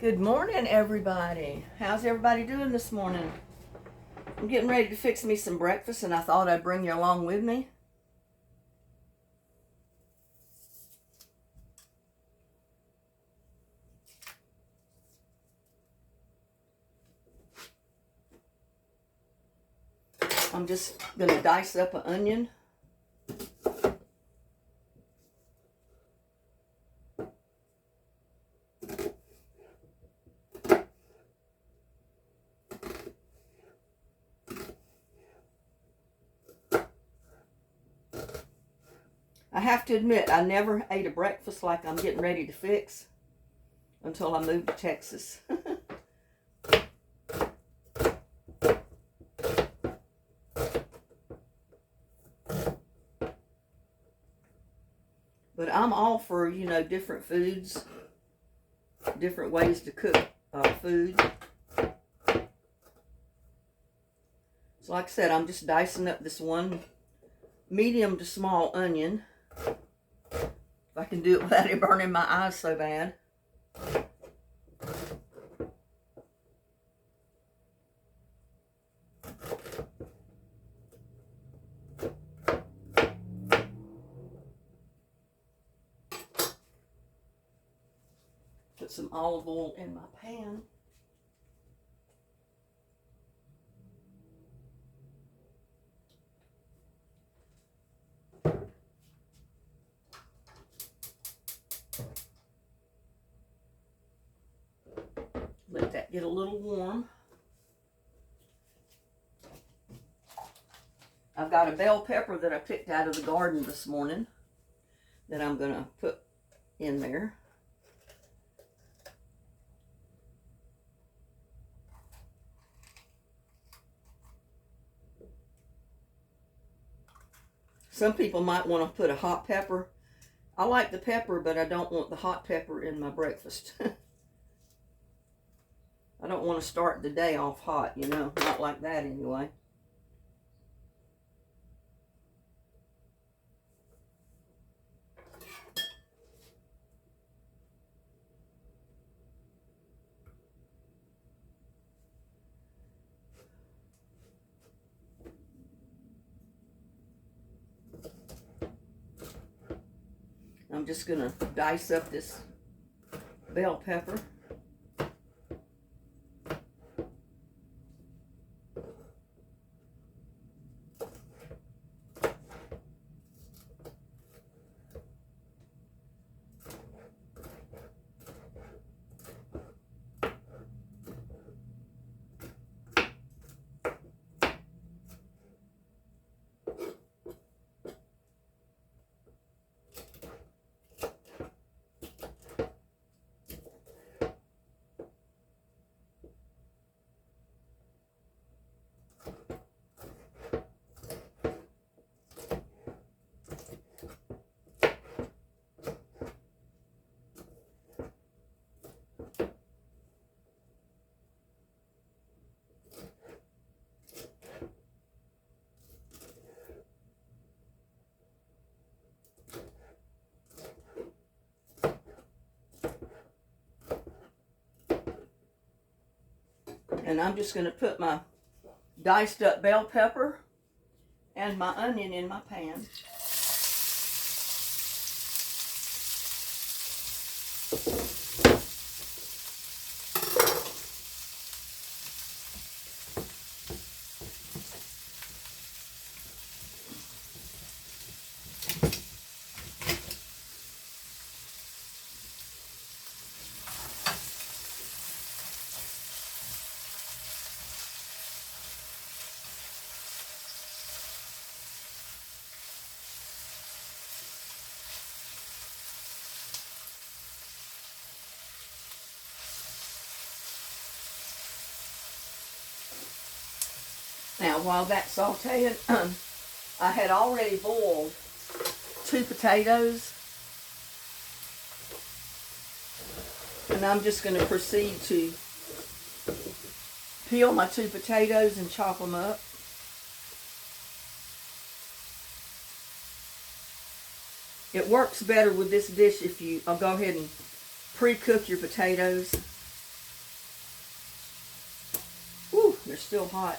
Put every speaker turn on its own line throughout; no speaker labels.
Good morning, everybody. How's everybody doing this morning? I'm getting ready to fix me some breakfast, and I thought I'd bring you along with me. I'm just going to dice up an onion. I have to admit, I never ate a breakfast like I'm getting ready to fix until I moved to Texas. But I'm all for, different foods, different ways to cook food. So like I said, I'm just dicing up this one medium to small onion. If I can do it without it burning my eyes so bad. Put some olive oil in my pan. Let that get a little warm. I've got a bell pepper that I picked out of the garden this morning that I'm going to put in there. Some people might want to put a hot pepper. I like the pepper, but I don't want the hot pepper in my breakfast. I don't want to start the day off hot, not like that anyway. I'm just going to dice up this bell pepper. And I'm just going to put my diced up bell pepper and my onion in my pan. Now, while that's sauteing, I had already boiled 2 potatoes. And I'm just going to proceed to peel my 2 potatoes and chop them up. It works better with this dish if I'll go ahead and pre-cook your potatoes. still hot.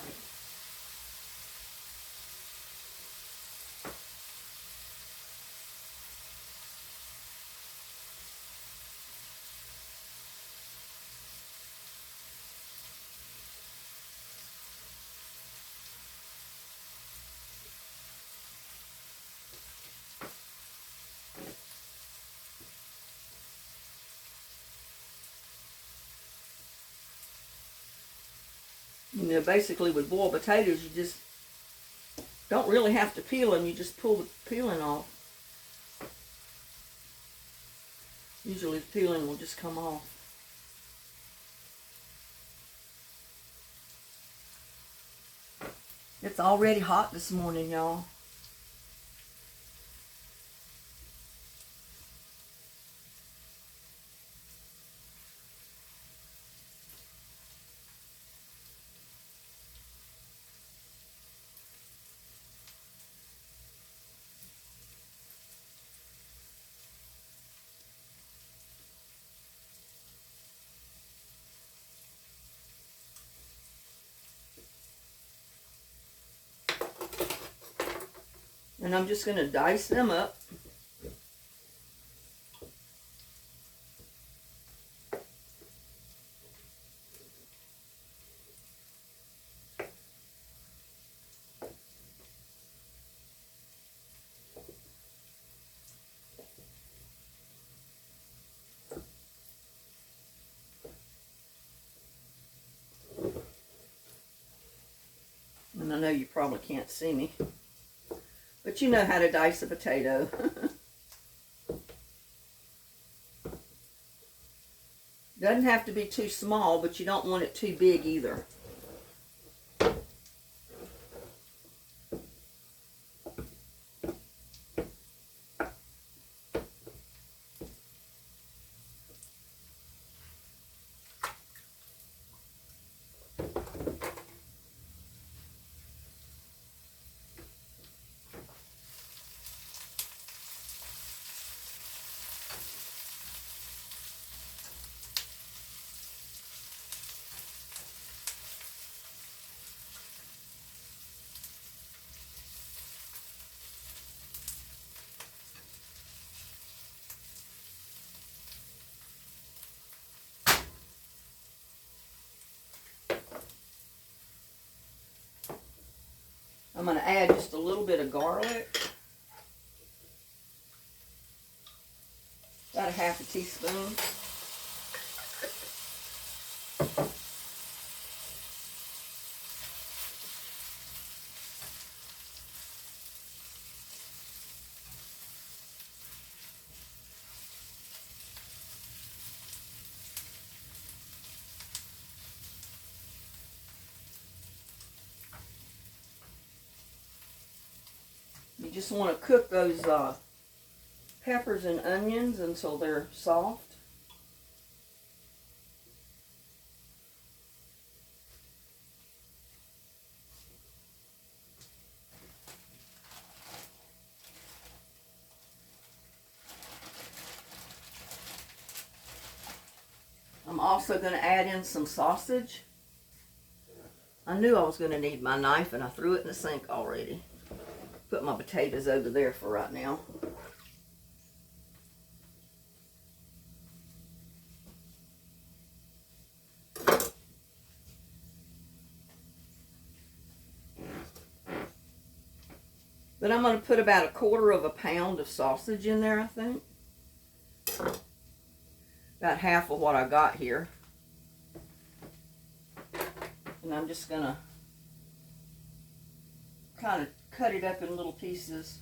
You know, basically with boiled potatoes, you just don't really have to peel them. You just pull the peeling off. Usually the peeling will just come off. It's already hot this morning, y'all. And I'm just going to dice them up. And I know you probably can't see me, but you know how to dice a potato. Doesn't have to be too small, but you don't want it too big either. I'm going to add just a little bit of garlic. About a half a teaspoon. You just want to cook those peppers and onions until they're soft. I'm also going to add in some sausage. I knew I was going to need my knife and I threw it in the sink already. Put my potatoes over there for right now. But I'm going to put about 1/4 pound of sausage in there, I think. About half of what I got here. And I'm just going to kind of cut it up in little pieces.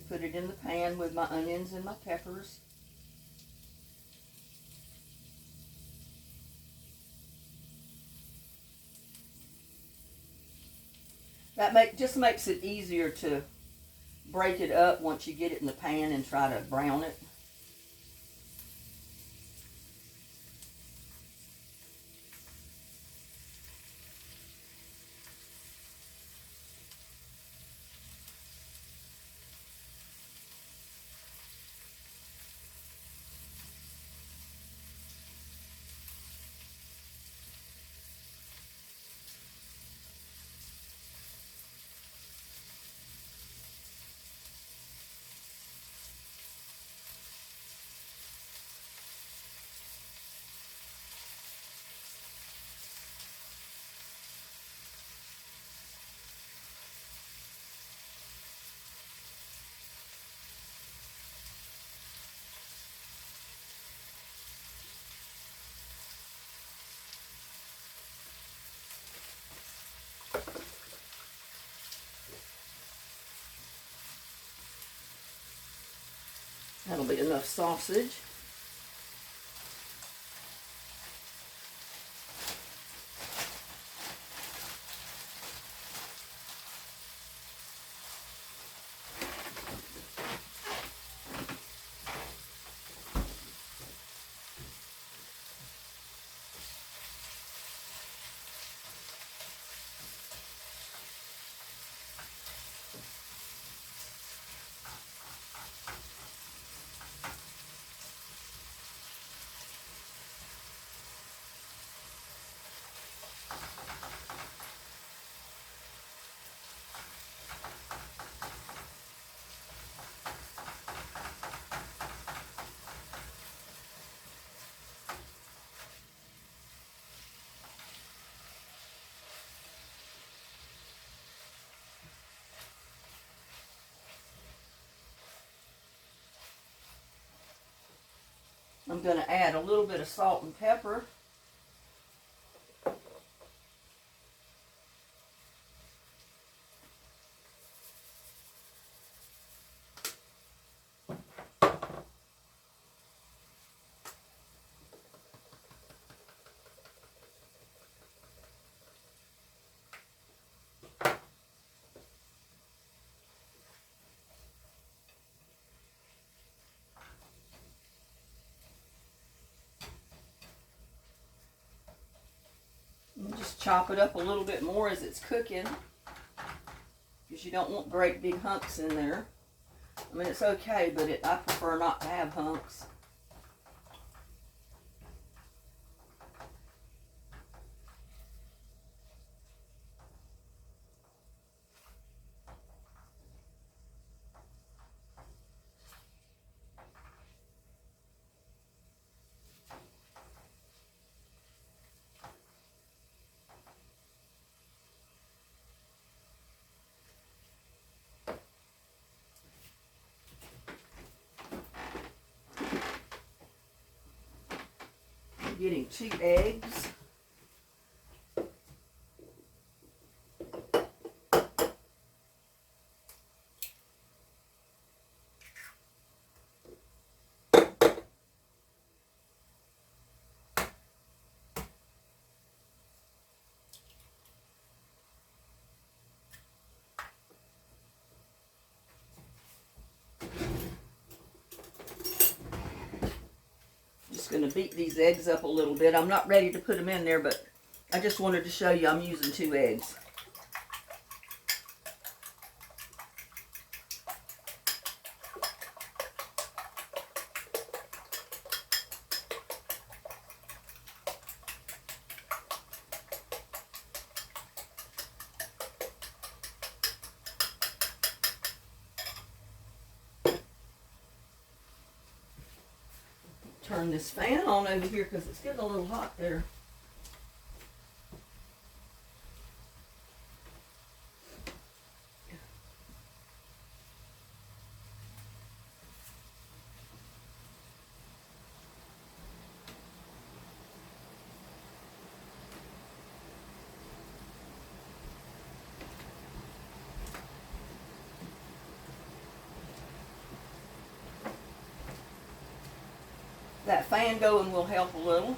Put it in the pan with my onions and my peppers. That just makes it easier to break it up once you get it in the pan and try to brown it. That'll be enough sausage. I'm going to add a little bit of salt and pepper. And just chop it up a little bit more as it's cooking, because you don't want great big hunks in there. I mean, it's okay, but I prefer not to have hunks. Getting 2 eggs. Going to beat these eggs up a little bit. I'm not ready to put them in there, but I just wanted to show you I'm using 2 eggs. Turn this fan on over here because it's getting a little hot there. That fan going will help a little.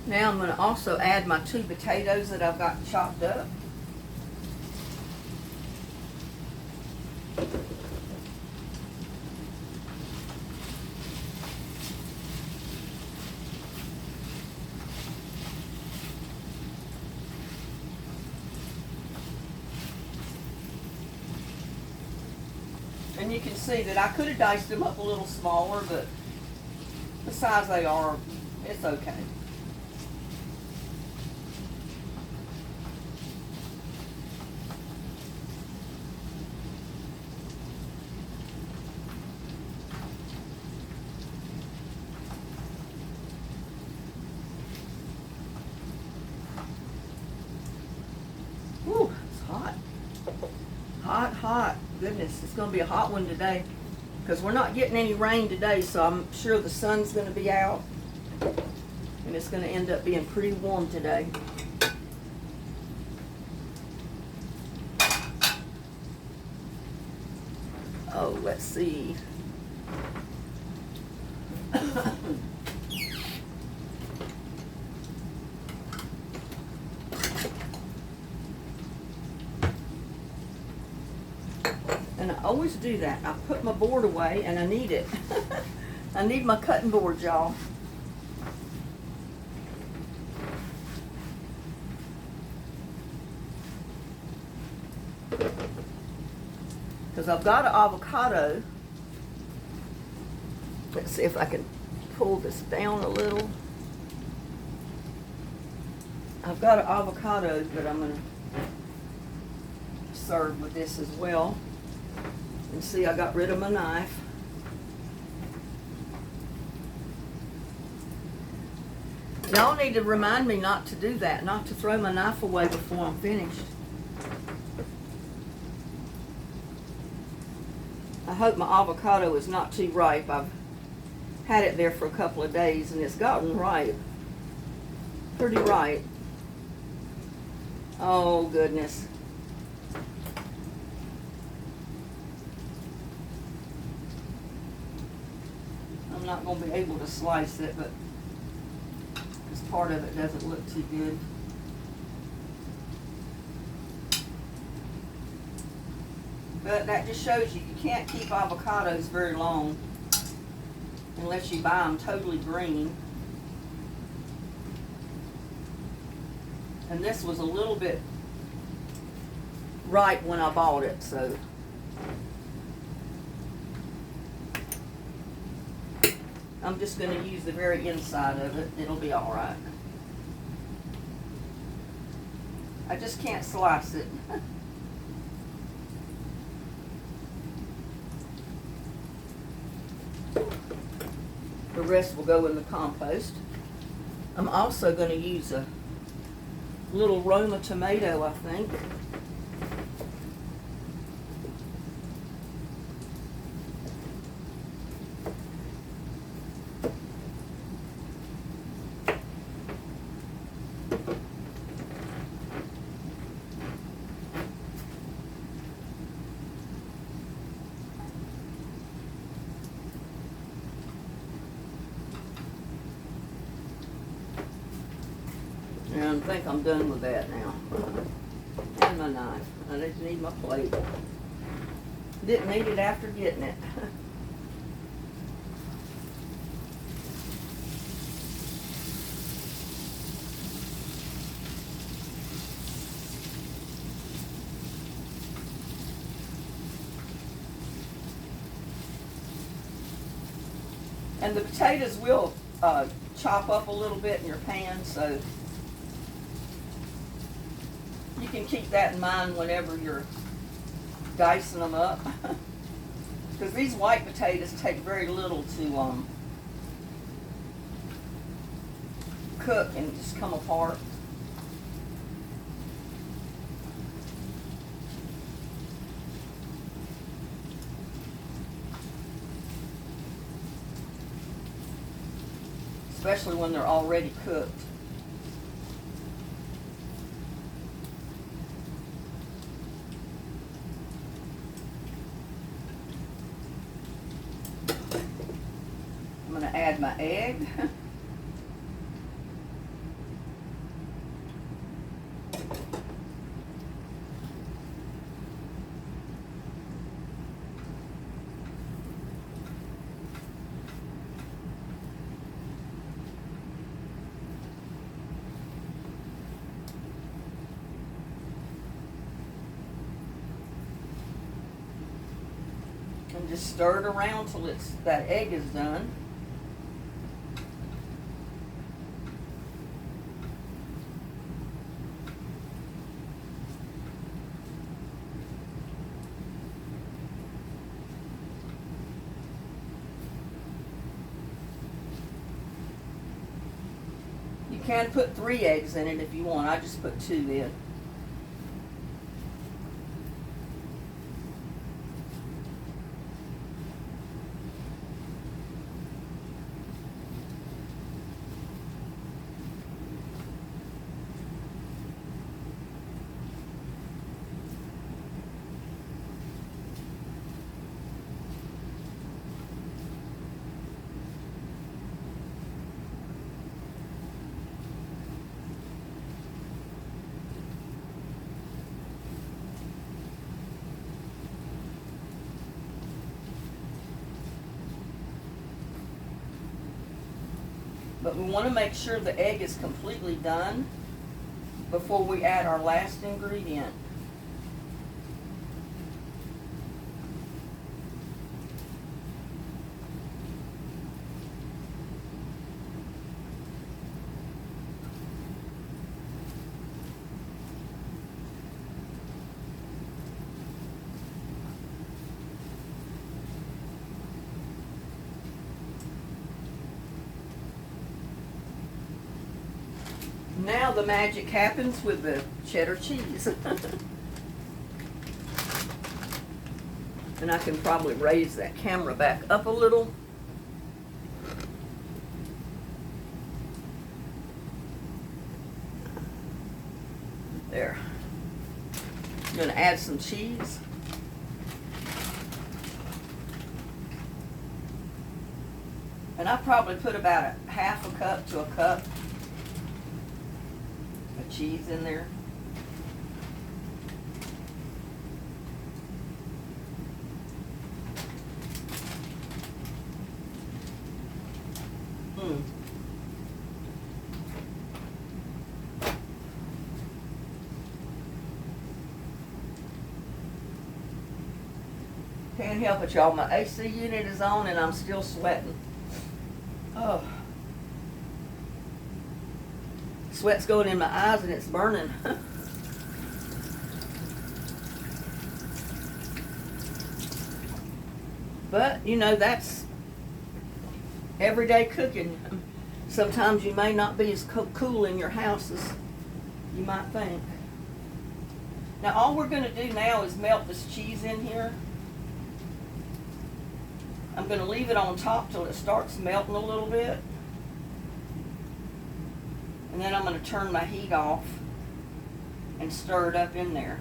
Now I'm going to also add my 2 potatoes that I've got chopped up. And you can see that I could have diced them up a little smaller, but the size they are, it's okay. Whew, it's hot. Hot, hot. Goodness, it's going to be a hot one today. Because we're not getting any rain today, so I'm sure the sun's going to be out. And it's going to end up being pretty warm today. Oh, let's see. And I always do that. I put my board away and I need it. I need my cutting board, y'all. Because I've got an avocado. Let's see if I can pull this down a little. I've got an avocado that I'm going to serve with this as well. And see, I got rid of my knife. Y'all need to remind me not to do that, not to throw my knife away before I'm finished. I hope my avocado is not too ripe. I've had it there for a couple of days and it's gotten ripe. Pretty ripe. Oh, goodness. I'm not going to be able to slice it, but this part of it doesn't look too good. But that just shows you can't keep avocados very long unless you buy them totally green. And this was a little bit ripe when I bought it, so I'm just going to use the very inside of it. It'll be all right. I just can't slice it. The rest will go in the compost. I'm also going to use a little Roma tomato, I think. And I think I'm done with that now. And my knife. I just need my plate. Didn't need it after getting it. And the potatoes will chop up a little bit in your pan, so you can keep that in mind whenever you're dicing them up. Because these white potatoes take very little to cook and just come apart. Especially when they're already cooked. I'm going to add my egg. And just stir it around till that egg is done. You can put 3 eggs in it if you want. I just put 2 in. But we want to make sure the egg is completely done before we add our last ingredient. Now the magic happens with the cheddar cheese. And I can probably raise that camera back up a little. There. I'm going to add some cheese. And I probably put about a half a cup to a cup of cheese in there. Can't help it, y'all. My AC unit is on and I'm still sweating. Oh. Sweat's going in my eyes and it's burning. But, you know, that's everyday cooking. Sometimes you may not be as cool in your house as you might think. Now, all we're going to do now is melt this cheese in here. I'm going to leave it on top till it starts melting a little bit. And then I'm going to turn my heat off and stir it up in there.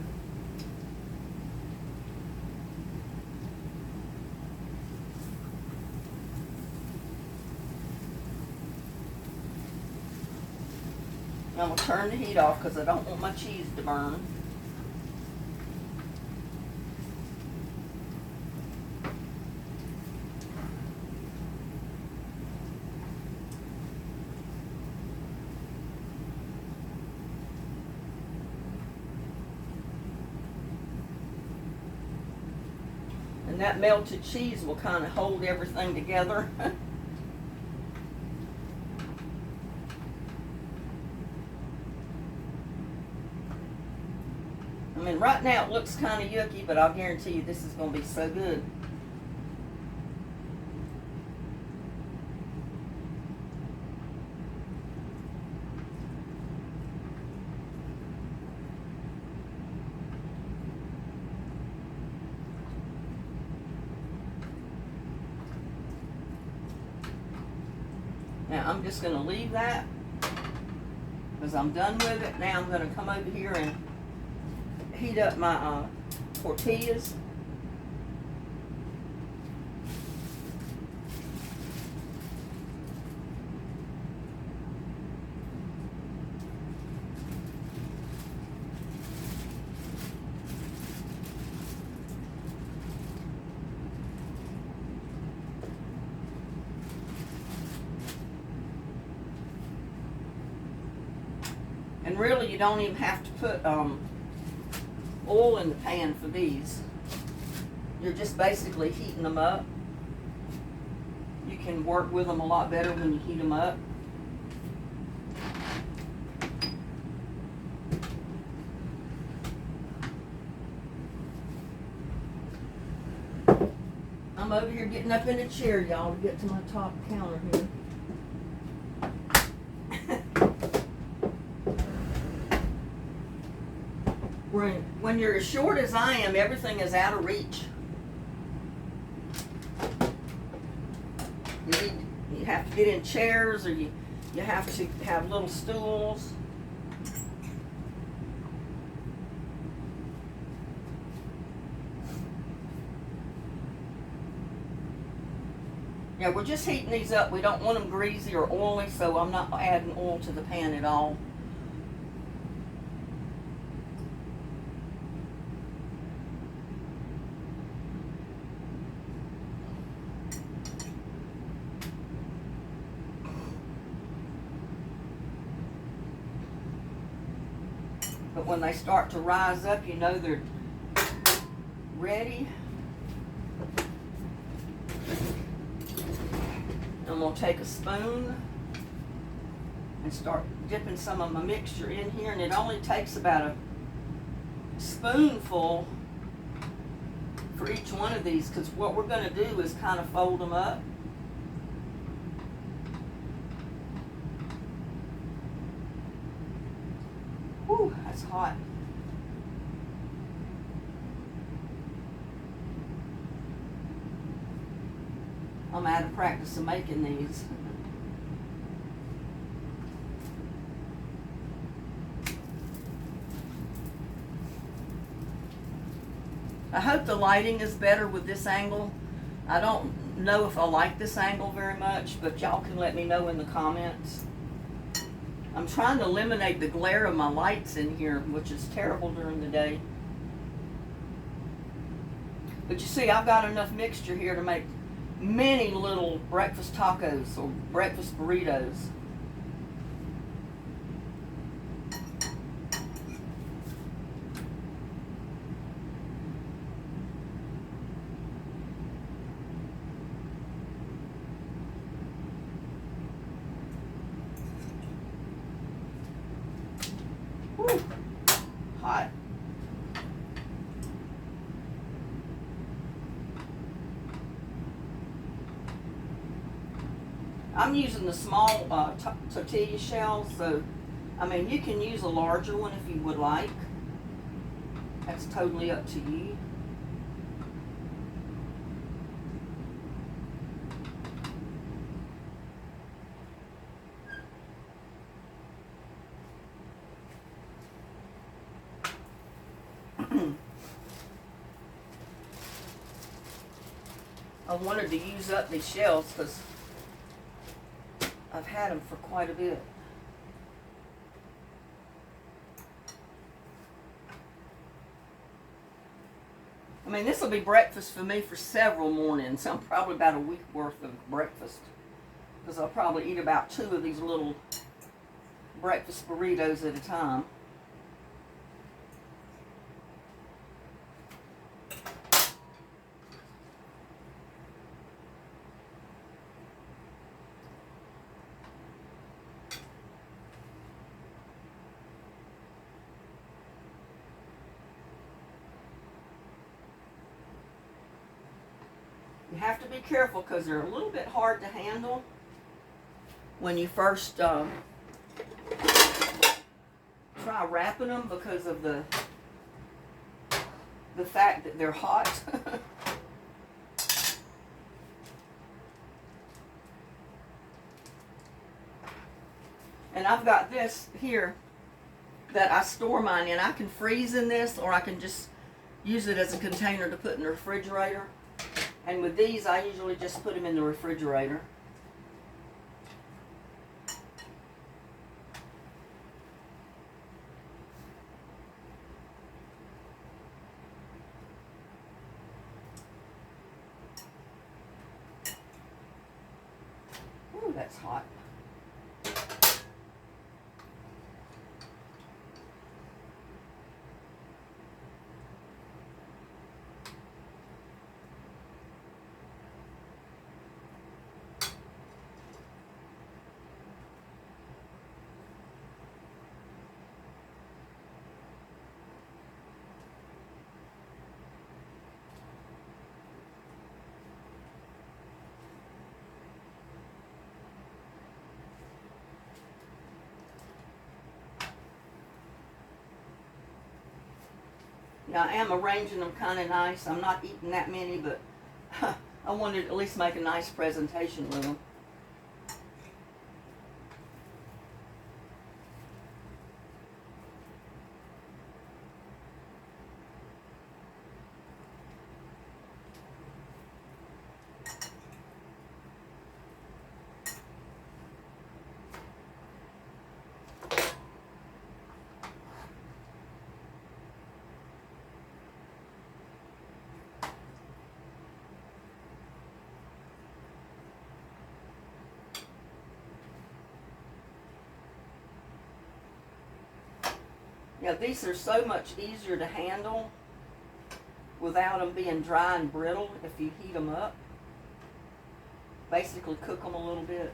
I'm going to turn the heat off because I don't want my cheese to burn. And that melted cheese will kind of hold everything together. I mean, right now it looks kind of yucky, but I'll guarantee you this is going to be so good. Now I'm just going to leave that because I'm done with it. Now I'm going to come over here and heat up my tortillas. And really, you don't even have to put oil in the pan for these. You're just basically heating them up. You can work with them a lot better when you heat them up. I'm over here getting up in a chair, y'all, to get to my top counter here. When you're as short as I am, everything is out of reach. You have to get in chairs, or you have to have little stools. Yeah, we're just heating these up. We don't want them greasy or oily, so I'm not adding oil to the pan at all. But when they start to rise up, you know they're ready. I'm going to take a spoon and start dipping some of my mixture in here, and it only takes about a spoonful for each one of these, because what we're going to do is kind of fold them up. Whew, that's hot. I'm out of practice of making these. I hope the lighting is better with this angle. I don't know if I like this angle very much, but y'all can let me know in the comments. I'm trying to eliminate the glare of my lights in here, which is terrible during the day. But you see, I've got enough mixture here to make many little breakfast tacos or breakfast burritos. Whew, hot. I'm using the small tortilla shells, so I mean you can use a larger one if you would like. That's totally up to you. I wanted to use up these shells because I've had them for quite a bit. I mean, this will be breakfast for me for several mornings. I'm probably about a week worth of breakfast, because I'll probably eat about 2 of these little breakfast burritos at a time. You have to be careful because they're a little bit hard to handle when you first try wrapping them, because of the fact that they're hot. And I've got this here that I store mine in. I can freeze in this, or I can just use it as a container to put in the refrigerator. And with these, I usually just put them in the refrigerator. Ooh, that's hot. Yeah, I am arranging them kind of nice. I'm not eating that many, but I wanted to at least make a nice presentation with them. Yeah, these are so much easier to handle without them being dry and brittle if you heat them up. Basically cook them a little bit.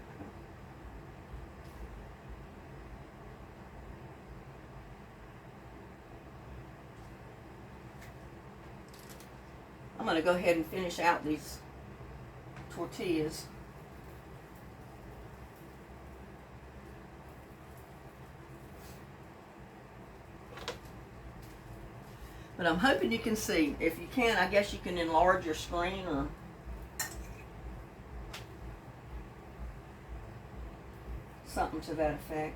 I'm going to go ahead and finish out these tortillas. But I'm hoping you can see. If you can, I guess you can enlarge your screen or something to that effect.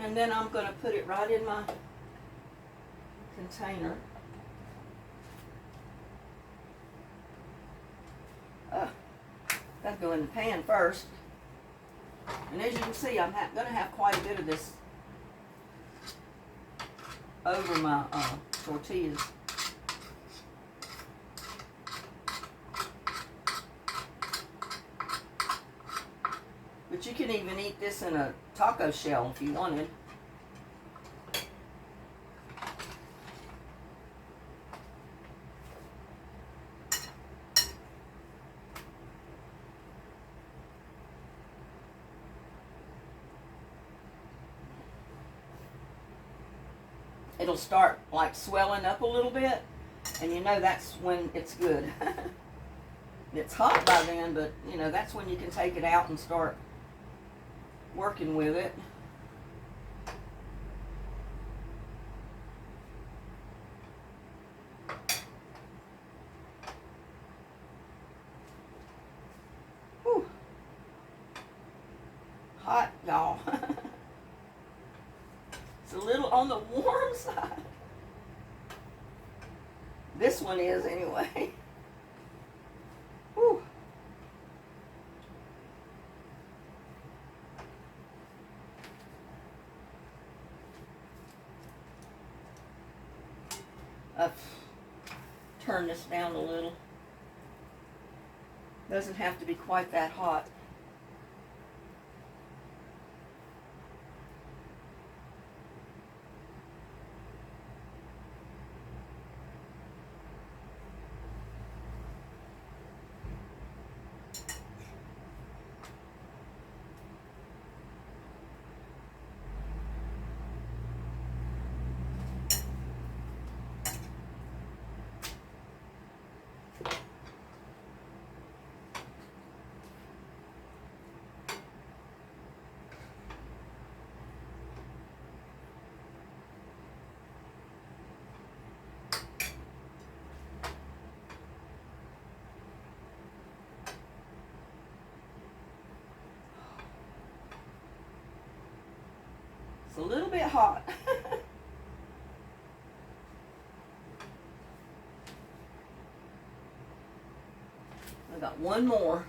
And then I'm going to put it right in my container. Gotta go in the pan first. And as you can see, I'm going to have quite a bit of this over my tortillas. But you can even eat this in a taco shell if you wanted. It'll start like swelling up a little bit, and you know that's when it's good. It's hot by then, but you know that's when you can take it out and start working with it. Whew. Hot, y'all. It's a little on the warm side. This one is anyway. Whew. I've turned this down a little. Doesn't have to be quite that hot. It's a little bit hot. I got one more.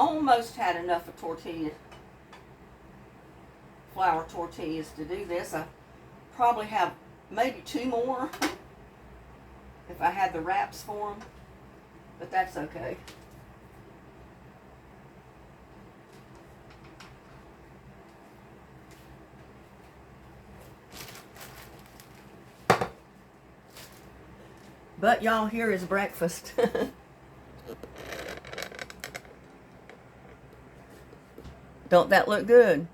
almost had enough of flour tortillas to do this. I probably have maybe 2 more if I had the wraps for them, but that's okay. But y'all, here is breakfast. Don't that look good?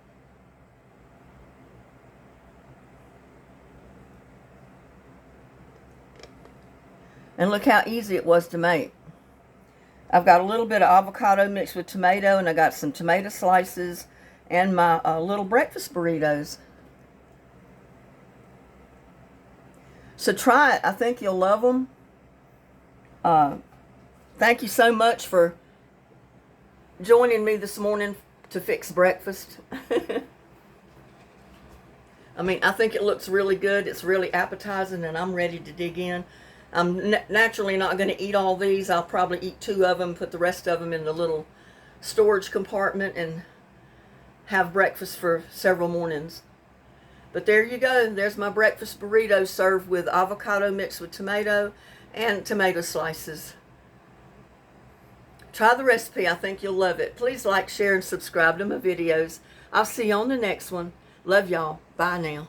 And look how easy it was to make. I've got a little bit of avocado mixed with tomato, and I got some tomato slices and my little breakfast burritos. So try it. I think you'll love them. Thank you so much for joining me this morning to fix breakfast. I mean, I think it looks really good. It's really appetizing, and I'm ready to dig in. I'm naturally not going to eat all these. I'll probably eat 2 of them, put the rest of them in the little storage compartment, and have breakfast for several mornings. But there you go. There's my breakfast burrito served with avocado mixed with tomato and tomato slices. Try the recipe. I think you'll love it. Please like, share, and subscribe to my videos. I'll see you on the next one. Love y'all. Bye now.